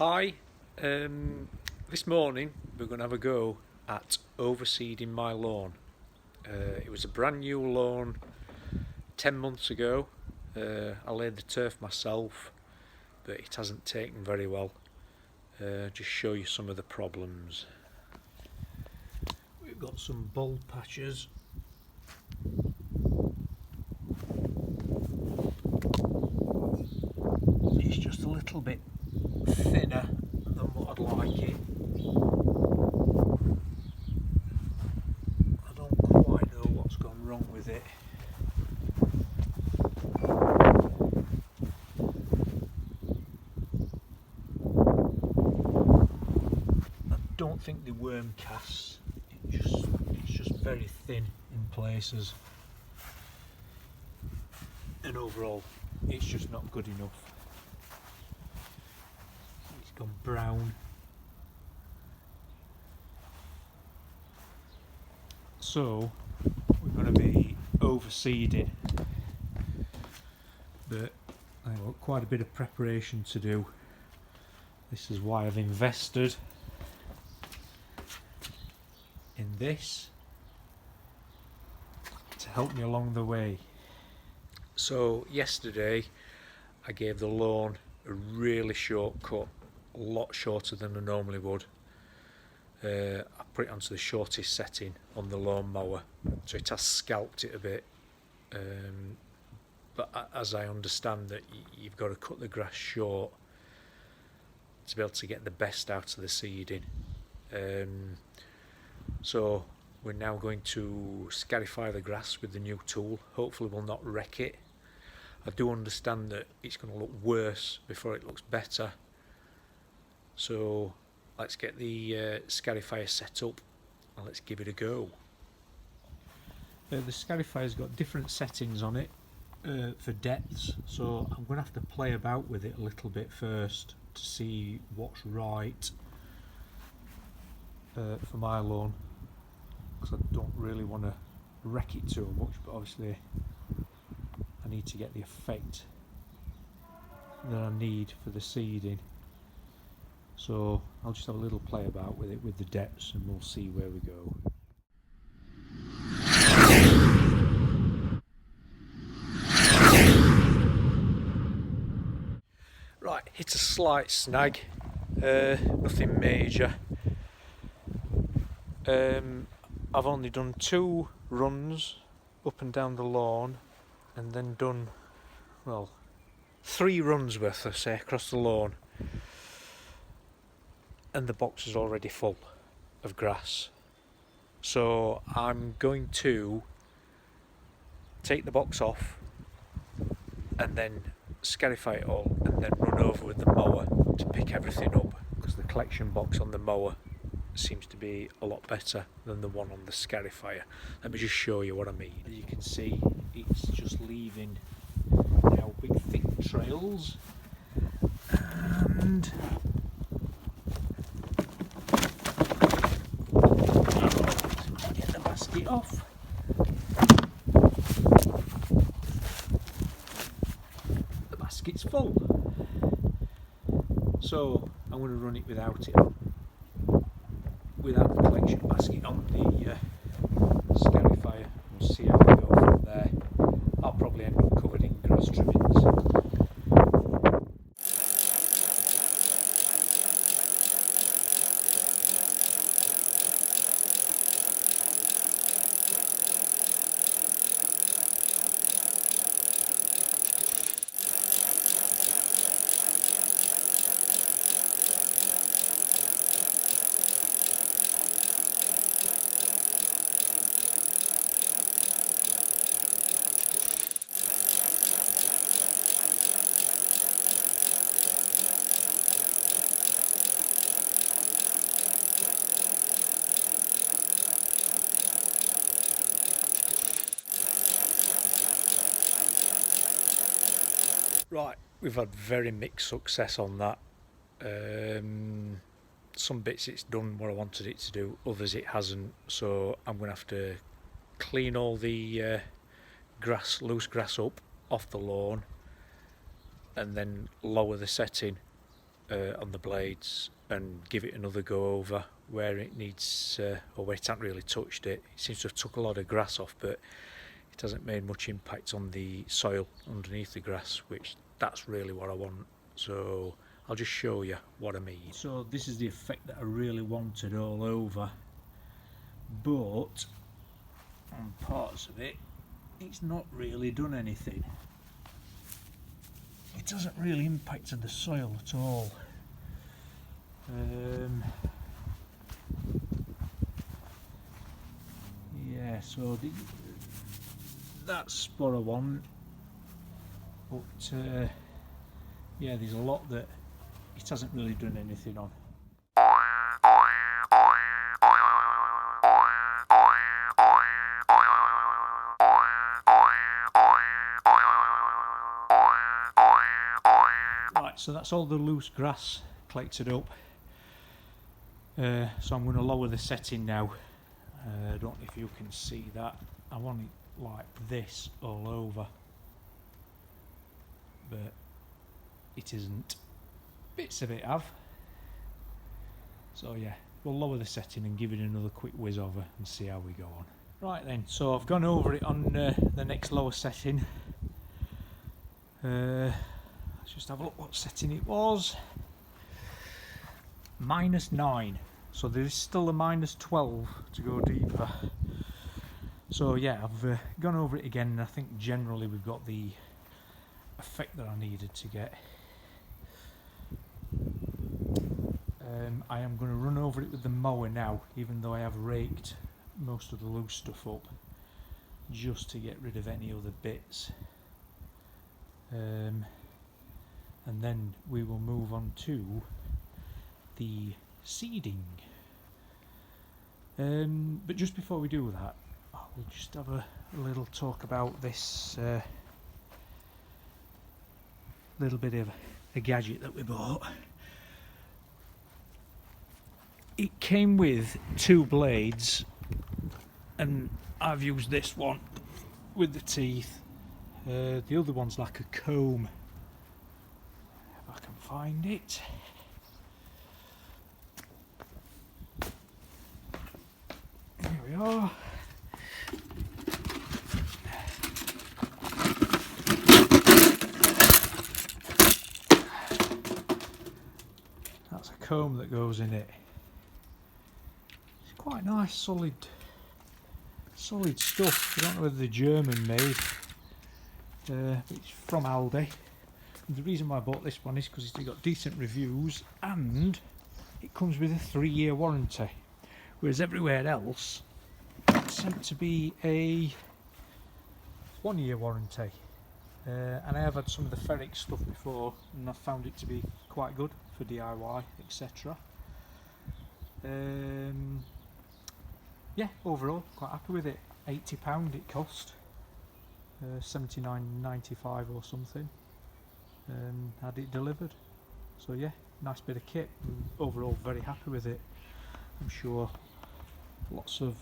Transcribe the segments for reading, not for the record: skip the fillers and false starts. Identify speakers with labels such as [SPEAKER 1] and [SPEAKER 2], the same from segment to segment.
[SPEAKER 1] Hi, this morning we're going to have a go at overseeding my lawn. It was a brand new lawn 10 months ago. I laid the turf myself, but it hasn't taken very well. Just show you some of the problems. We've got some bulb patches. It's just a little bit thinner than what I'd like it. I don't quite know what's gone wrong with it. I don't think the worm casts. It's just very thin in places, and overall it's just not good enough. It's gone brown. So we're going to be overseeding, but I've got quite a bit of preparation to do. This is why I've invested in this to help me along the way. So yesterday I gave the lawn a really short cut, a lot shorter than I normally would. I put it onto the shortest setting on the lawn mower, so it has scalped it a bit, but as I understand that you've got to cut the grass short to be able to get the best out of the seeding. So we're now going to scarify the grass with the new tool. Hopefully we'll not wreck it. I do understand that it's going to look worse before it looks better, so let's get the scarifier set up and let's give it a go. The scarifier's got different settings on it for depths, so I'm going to have to play about with it a little bit first to see what's right for my lawn, because I don't really want to wreck it too much, but obviously I need to get the effect that I need for the seeding. So I'll just have a little play about with it with the depths and we'll see where we go. Right, hit a slight snag, nothing major. I've only done 2 runs up and down the lawn, and then done, well, 3 runs worth, I say, across the lawn, and the box is already full of grass. So I'm going to take the box off and then scarify it all and then run over with the mower to pick everything up, because the collection box on the mower seems to be a lot better than the one on the scarifier. Let me just show you what I mean. As you can see, it's just leaving now big thick trails, and get the basket off. The basket's full, so I'm going to run it without the collection basket on the scarifier. We'll see how we go from there. I'll probably end up covered in grass trimmings. Right, we've had very mixed success on that. Some bits it's done what I wanted it to do, others it hasn't, so I'm going to have to clean all the loose grass up off the lawn and then lower the setting on the blades and give it another go over where it needs, or where it hasn't really touched it. It seems to have took a lot of grass off, but it hasn't made much impact on the soil underneath the grass, which that's really what I want. So I'll just show you what I mean. So this is the effect that I really wanted all over, but on parts of it, it's not really done anything. It doesn't really impact on the soil at all. Yeah, so that's what I want, but yeah, there's a lot that it hasn't really done anything on. Right, so that's all the loose grass collected up. So I'm going to lower the setting now. I don't know if you can see that. I want it like this all over, but it isn't. Bits of it have. So yeah, we'll lower the setting and give it another quick whiz over and see how we go on. Right then, so I've gone over it on the next lower setting. Let's just have a look what setting it was. -9. So there is still a -12 to go deeper. So yeah, I've gone over it again, and I think generally we've got the effect that I needed to get. I am going to run over it with the mower now, even though I have raked most of the loose stuff up, just to get rid of any other bits. And then we will move on to the seeding. But just before we do that, we'll just have a little talk about this little bit of a gadget that we bought. It came with 2 blades, and I've used this one with the teeth. The other one's like a comb, if I can find it. Here we are. That's a comb that goes in it. It's quite nice, solid stuff. I don't know whether they're German made. It's from Aldi. And the reason why I bought this one is because it's got decent reviews and it comes with a 3-year warranty, whereas everywhere else it's sent to be a 1-year warranty. And I have had some of the Ferrex stuff before, and I've found it to be quite good for DIY, etc. Yeah, overall quite happy with it. £80 it cost, $79.95 or something, had it delivered. So yeah, nice bit of kit. Overall very happy with it. I'm sure lots of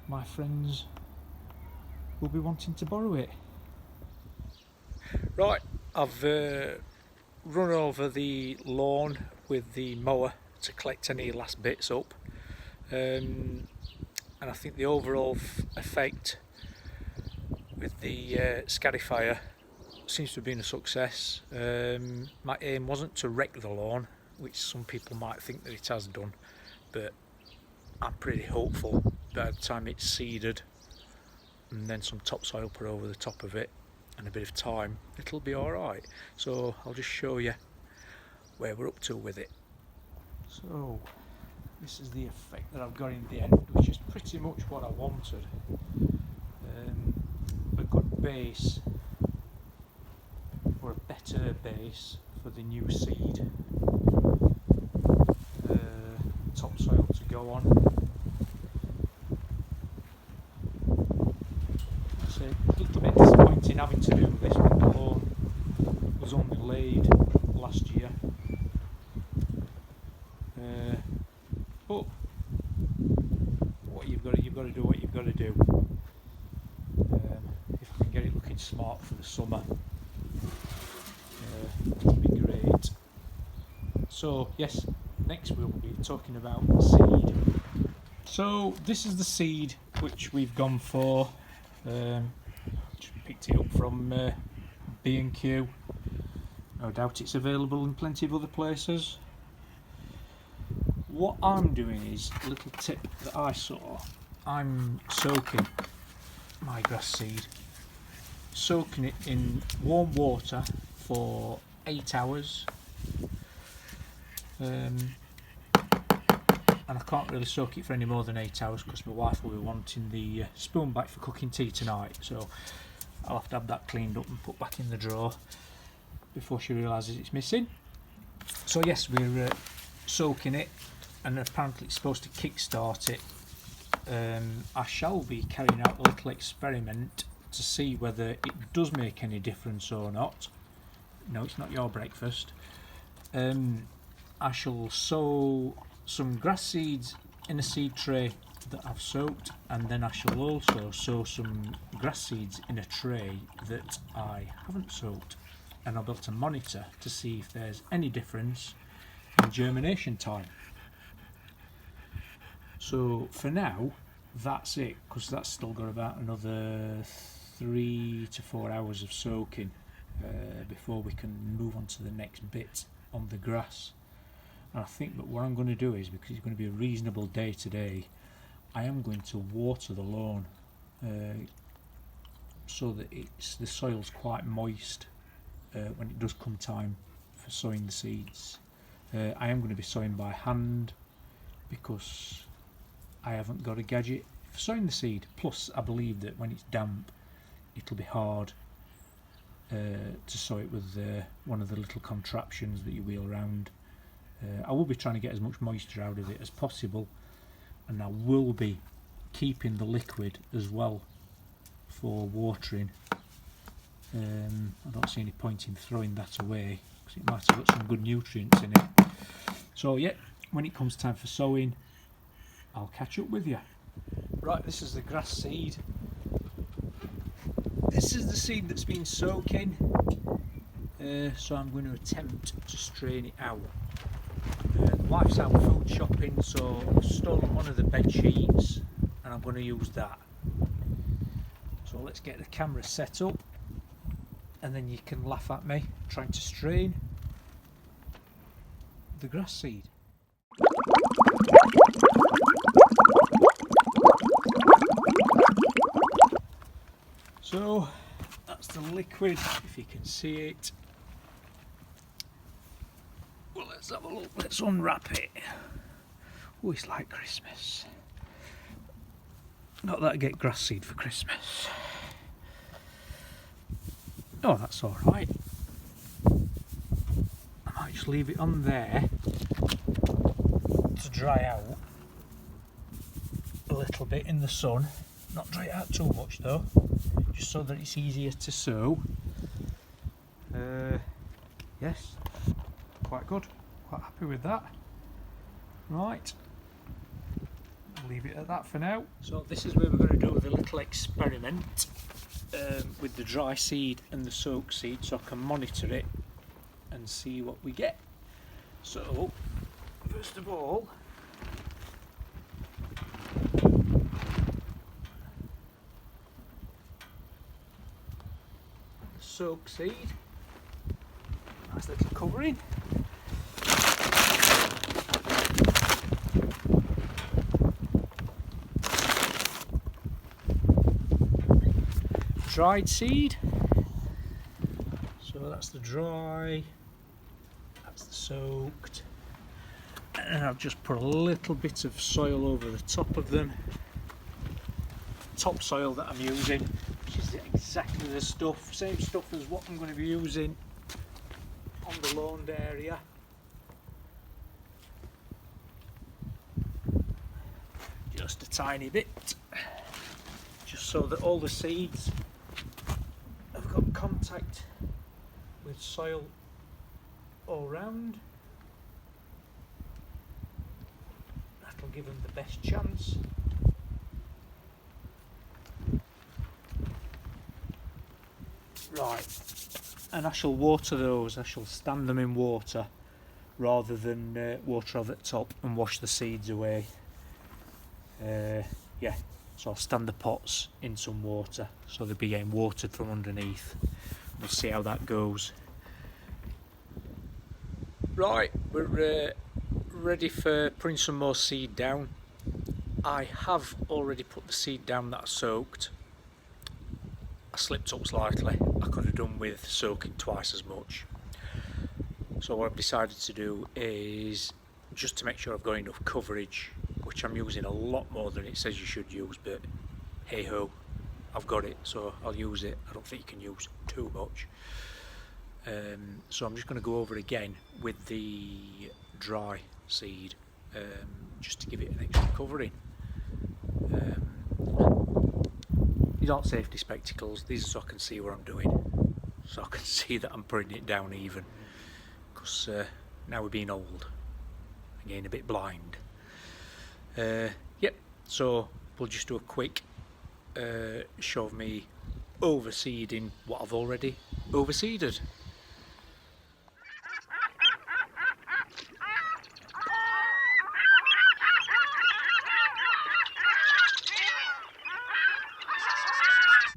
[SPEAKER 1] my friends will be wanting to borrow it. Right, I've run over the lawn with the mower to collect any last bits up, and I think the overall effect with the Scarifier seems to have been a success. My aim wasn't to wreck the lawn, which some people might think that it has done, but I'm pretty hopeful by the time it's seeded and then some topsoil put over the top of it and a bit of time, it'll be alright. So I'll just show you where we're up to with it. So this is the effect that I've got in the end, which is pretty much what I wanted. A good base, or a better base for the new seed. Topsoil to go on. So a little bit disappointing having to do this when the lawn was only laid last year. But what you've got to do what you've got to do. If I can get it looking smart for the summer, it'll be great. So yes, next we'll be talking about seed. So this is the seed which we've gone for. Just picked it up from B&Q. No doubt it's available in plenty of other places. What I'm doing is a little tip that I saw. I'm soaking my grass seed, soaking it in warm water for 8 hours. And I can't really soak it for any more than 8 hours because my wife will be wanting the spoon back for cooking tea tonight, so I'll have to have that cleaned up and put back in the drawer before she realises it's missing. So yes, we're soaking it, and apparently it's supposed to kick-start it. I shall be carrying out a little experiment to see whether it does make any difference or not. No, it's not your breakfast. I shall sow some grass seeds in a seed tray that I've soaked, and then I shall also sow some grass seeds in a tray that I haven't soaked, and I'll be able to monitor to see if there's any difference in germination time. So for now that's it, because that's still got about another 3 to 4 hours of soaking before we can move on to the next bit on the grass. And I think that what I'm going to do is, because it's going to be a reasonable day today, I am going to water the lawn so that the soil's quite moist when it does come time for sowing the seeds. I am going to be sowing by hand because I haven't got a gadget for sowing the seed. Plus I believe that when it's damp it'll be hard to sow it with one of the little contraptions that you wheel around. I will be trying to get as much moisture out of it as possible, and I will be keeping the liquid as well for watering. I don't see any point in throwing that away because it might have got some good nutrients in it. So yeah, when it comes time for sowing, I'll catch up with you. Right, this is the grass seed. This is the seed that's been soaking, so I'm going to attempt to strain it out. The wife's out food shopping, so I've stolen one of the bed sheets and I'm going to use that. So let's get the camera set up, and then you can laugh at me trying to strain the grass seed. So that's the liquid, if you can see it. Well, let's have a look, let's unwrap it. Oh, it's like Christmas. Not that I get grass seed for Christmas. Oh, that's alright. I might just leave it on there to dry out a little bit in the sun. Not dry it out too much though, just so that it's easier to sow. Yes, quite good, quite happy with that. Right, I'll leave it at that for now. So this is where we're going to do the little experiment with the dry seed and the soaked seed, so I can monitor it and see what we get. So first of all, the soaked seed, nice little covering. Dried seed, so that's the dry, that's the soaked, and I've just put a little bit of soil over the top of them, topsoil that I'm using, which is exactly the stuff, same stuff as what I'm going to be using on the lawned area. Just a tiny bit, just so that all the seeds have got contact with soil all round. That'll give them the best chance. Right, and I shall water those, I shall stand them in water rather than water over the top and wash the seeds away. Yeah, so I'll stand the pots in some water so they'll be getting watered from underneath. We'll see how that goes. Right, we're ready for putting some more seed down. I have already put the seed down that I soaked. I slipped up slightly. I could have done with soaking twice as much. So what I've decided to do is, just to make sure I've got enough coverage, which I'm using a lot more than it says you should use, but hey ho, I've got it, so I'll use it. I don't think you can use too much. So I'm just going to go over it again with the dry seed, just to give it an extra covering. These aren't safety spectacles, these are so I can see what I'm doing, so I can see that I'm putting it down even, because now we're being old, again a bit blind. Yep, so we'll just do a quick show of me overseeding what I've already overseeded.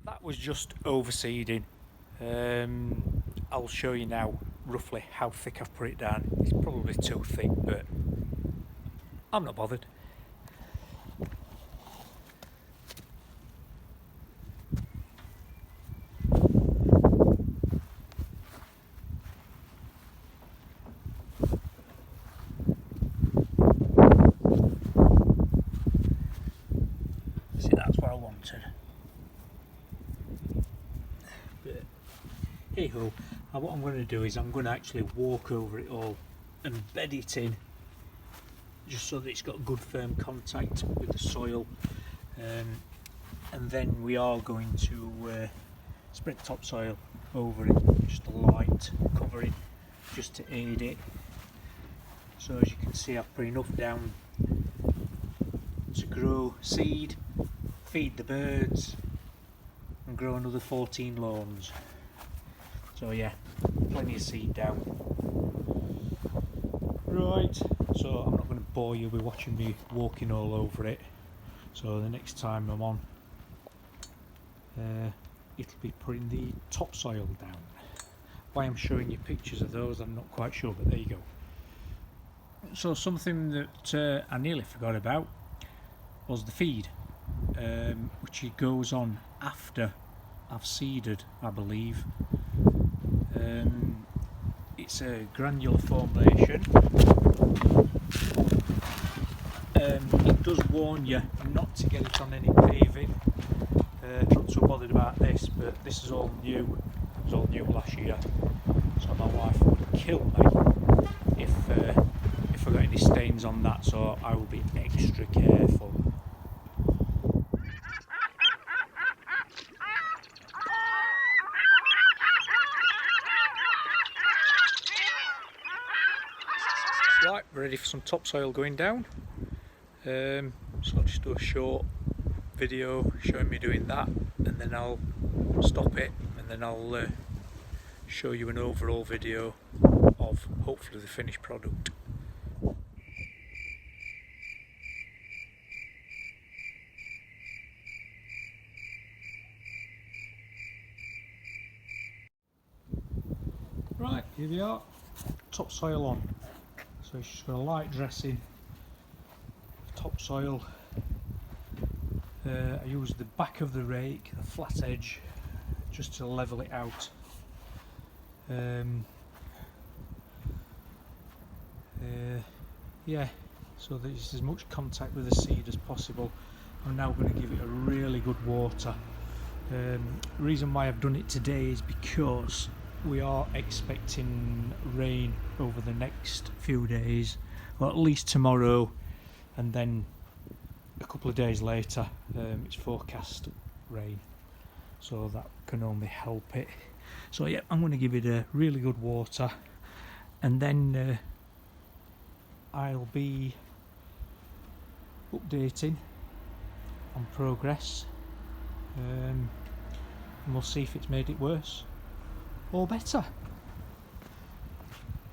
[SPEAKER 1] That was just overseeding. I'll show you now roughly how thick I've put it down. It's probably too thick, but I'm not bothered. See, that's what I wanted. But hey ho, what I'm going to do is I'm going to actually walk over it all and bed it in, just so that it's got good firm contact with the soil, and then we are going to spread topsoil over it, just a light covering just to aid it. So as you can see, I've put enough down to grow seed, feed the birds and grow another 14 lawns. So yeah, plenty of seed down. Right, so I'm not going to bore you with watching me walking all over it. So the next time I'm on, it'll be putting the topsoil down. Why I'm showing you pictures of those, I'm not quite sure, but there you go. So something that I nearly forgot about was the feed, which goes on after I've seeded, I believe. It's a granular formulation. It does warn you not to get it on any paving. Not too bothered about this, but this is all new. It was all new last year, so my wife would kill me if I got any stains on that. So I will be extra careful. Right, we're ready for some topsoil going down. So I'll just do a short video showing me doing that, and then I'll stop it, and then I'll show you an overall video of hopefully the finished product. Right, here we are, topsoil on. So it's just got a light dressing of topsoil. I use the back of the rake, the flat edge, just to level it out. Yeah, so there's as much contact with the seed as possible. I'm now going to give it a really good water. The reason why I've done it today is because we are expecting rain over the next few days, or at least tomorrow, and then a couple of days later it's forecast rain, so that can only help it. So yeah, I'm going to give it a really good water, and then I'll be updating on progress, and we'll see if it's made it worse or better.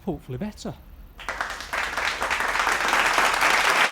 [SPEAKER 1] Hopefully better.